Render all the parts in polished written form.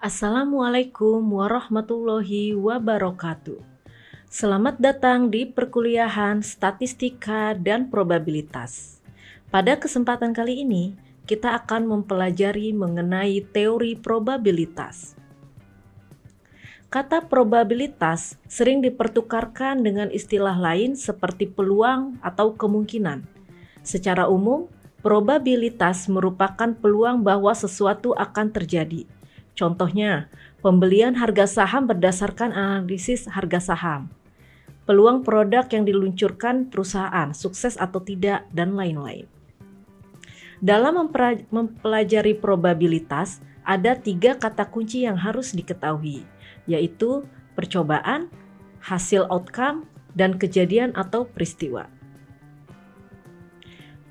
Assalamualaikum warahmatullahi wabarakatuh. Selamat datang di perkuliahan Statistika dan Probabilitas. Pada kesempatan kali ini, kita akan mempelajari mengenai teori probabilitas. Kata probabilitas sering dipertukarkan dengan istilah lain seperti peluang atau kemungkinan. Secara umum, probabilitas merupakan peluang bahwa sesuatu akan terjadi. Contohnya, pembelian harga saham berdasarkan analisis harga saham, peluang produk yang diluncurkan perusahaan, sukses atau tidak, dan lain-lain. Dalam mempelajari probabilitas, ada 3 kata kunci yang harus diketahui, yaitu percobaan, hasil outcome, dan kejadian atau peristiwa.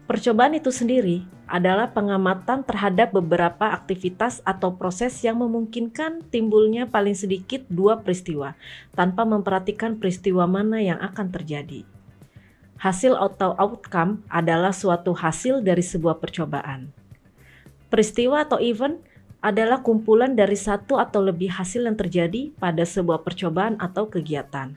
Percobaan itu sendiri adalah pengamatan terhadap beberapa aktivitas atau proses yang memungkinkan timbulnya paling sedikit 2 peristiwa, tanpa memperhatikan peristiwa mana yang akan terjadi. Hasil atau outcome adalah suatu hasil dari sebuah percobaan. Peristiwa atau event adalah kumpulan dari satu atau lebih hasil yang terjadi pada sebuah percobaan atau kegiatan.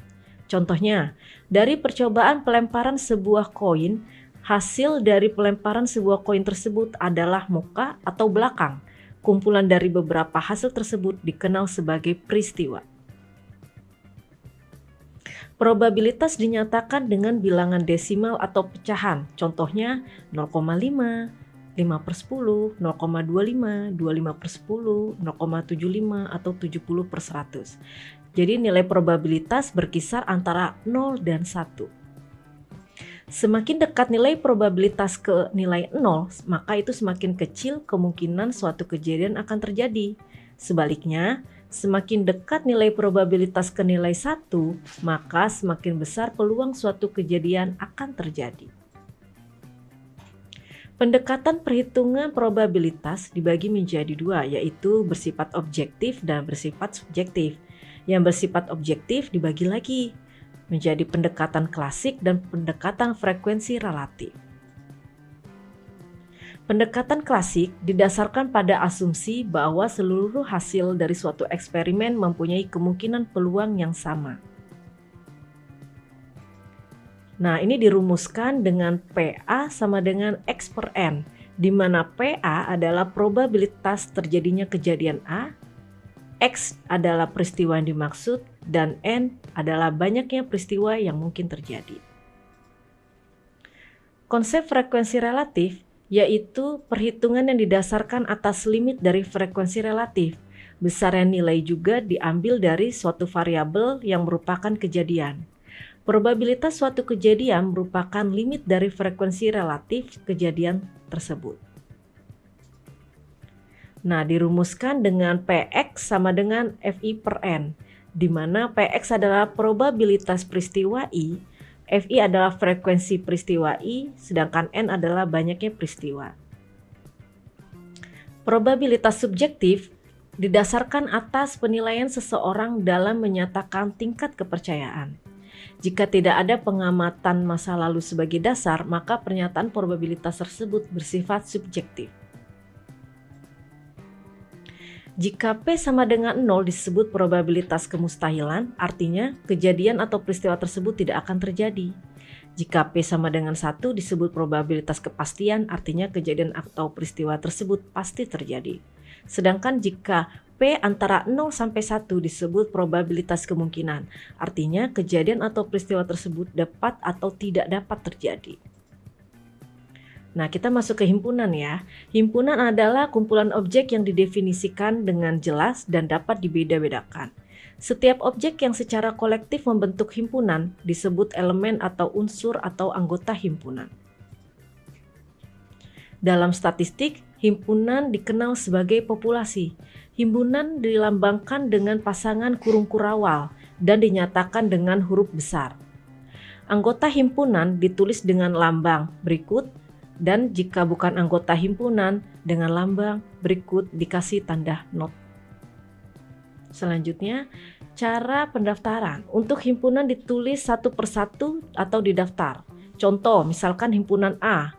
Contohnya, dari percobaan pelemparan sebuah koin, hasil dari pelemparan sebuah koin tersebut adalah muka atau belakang. Kumpulan dari beberapa hasil tersebut dikenal sebagai peristiwa. Probabilitas dinyatakan dengan bilangan desimal atau pecahan. Contohnya 0,5, 5/10, 0,25, 25/10, 0,75, atau 70/100. Jadi nilai probabilitas berkisar antara 0 dan 1. Semakin dekat nilai probabilitas ke nilai 0, maka itu semakin kecil kemungkinan suatu kejadian akan terjadi. Sebaliknya, semakin dekat nilai probabilitas ke nilai 1, maka semakin besar peluang suatu kejadian akan terjadi. Pendekatan perhitungan probabilitas dibagi menjadi 2, yaitu bersifat objektif dan bersifat subjektif. Yang bersifat objektif dibagi lagi menjadi pendekatan klasik dan pendekatan frekuensi relatif. Pendekatan klasik didasarkan pada asumsi bahwa seluruh hasil dari suatu eksperimen mempunyai kemungkinan peluang yang sama. Nah, ini dirumuskan dengan PA sama dengan X per N, di mana PA adalah probabilitas terjadinya kejadian A, X adalah peristiwa yang dimaksud, dan N adalah banyaknya peristiwa yang mungkin terjadi. Konsep frekuensi relatif yaitu perhitungan yang didasarkan atas limit dari frekuensi relatif. Besarnya nilai juga diambil dari suatu variabel yang merupakan kejadian. Probabilitas suatu kejadian merupakan limit dari frekuensi relatif kejadian tersebut. Nah, dirumuskan dengan Px sama dengan Fi per N, di mana Px adalah probabilitas peristiwa I, Fi adalah frekuensi peristiwa I, sedangkan N adalah banyaknya peristiwa. Probabilitas subjektif didasarkan atas penilaian seseorang dalam menyatakan tingkat kepercayaan. Jika tidak ada pengamatan masa lalu sebagai dasar, maka pernyataan probabilitas tersebut bersifat subjektif. Jika P sama dengan 0 disebut probabilitas kemustahilan, artinya kejadian atau peristiwa tersebut tidak akan terjadi. Jika P sama dengan 1 disebut probabilitas kepastian, artinya kejadian atau peristiwa tersebut pasti terjadi. Sedangkan jika P antara 0 sampai 1 disebut probabilitas kemungkinan, artinya kejadian atau peristiwa tersebut dapat atau tidak dapat terjadi. Nah, kita masuk ke himpunan ya. Himpunan adalah kumpulan objek yang didefinisikan dengan jelas dan dapat dibeda-bedakan. Setiap objek yang secara kolektif membentuk himpunan disebut elemen atau unsur atau anggota himpunan. Dalam statistik, himpunan dikenal sebagai populasi. Himpunan dilambangkan dengan pasangan kurung kurawal dan dinyatakan dengan huruf besar. Anggota himpunan ditulis dengan lambang berikut, dan jika bukan anggota himpunan dengan lambang berikut dikasih tanda not. Selanjutnya, cara pendaftaran. Untuk himpunan ditulis satu persatu atau didaftar. Contoh, misalkan himpunan A,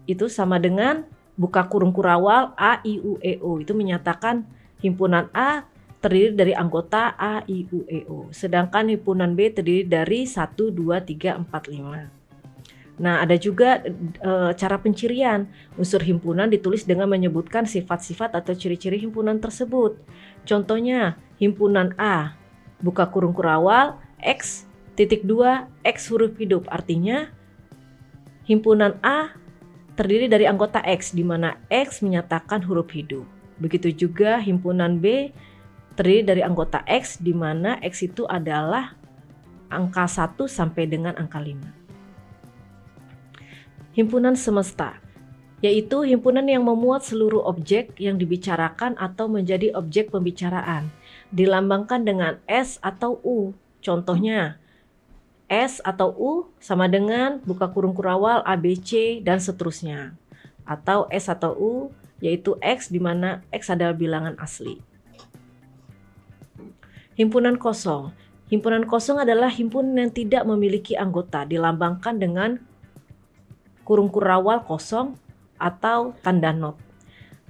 itu sama dengan buka kurung kurawal A, I, U, E, O. Itu menyatakan Himpunan A terdiri dari anggota A, I, U, E, O. Sedangkan himpunan B terdiri dari 1, 2, 3, 4, 5. Nah, ada juga cara pencirian. Unsur himpunan ditulis dengan menyebutkan sifat-sifat atau ciri-ciri himpunan tersebut. Contohnya, himpunan A, buka kurung kurawal, X, titik 2, X huruf hidup. Artinya, himpunan A terdiri dari anggota X, di mana X menyatakan huruf hidup. Begitu juga himpunan B terdiri dari anggota X, di mana X itu adalah angka 1 sampai dengan angka 5. Himpunan semesta, yaitu himpunan yang memuat seluruh objek yang dibicarakan atau menjadi objek pembicaraan, dilambangkan dengan S atau U. Contohnya, S atau U sama dengan buka kurung kurawal ABC dan seterusnya. Atau S atau U yaitu X, di mana X adalah bilangan asli. Himpunan kosong. Himpunan kosong adalah himpunan yang tidak memiliki anggota, dilambangkan dengan kurung kurawal kosong atau tanda not.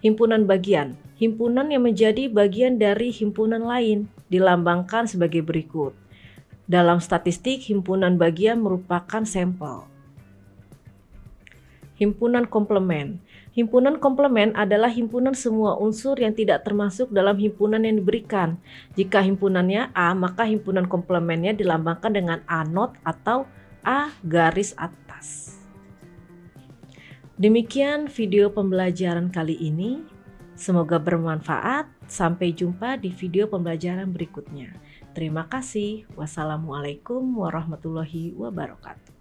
Himpunan bagian. Himpunan yang menjadi bagian dari himpunan lain, dilambangkan sebagai berikut. Dalam statistik, himpunan bagian merupakan sampel. Himpunan komplement. Himpunan komplement adalah himpunan semua unsur yang tidak termasuk dalam himpunan yang diberikan. Jika himpunannya A, maka himpunan komplementnya dilambangkan dengan A not atau A garis atas. Demikian video pembelajaran kali ini. Semoga bermanfaat. Sampai jumpa di video pembelajaran berikutnya. Terima kasih. Wassalamualaikum warahmatullahi wabarakatuh.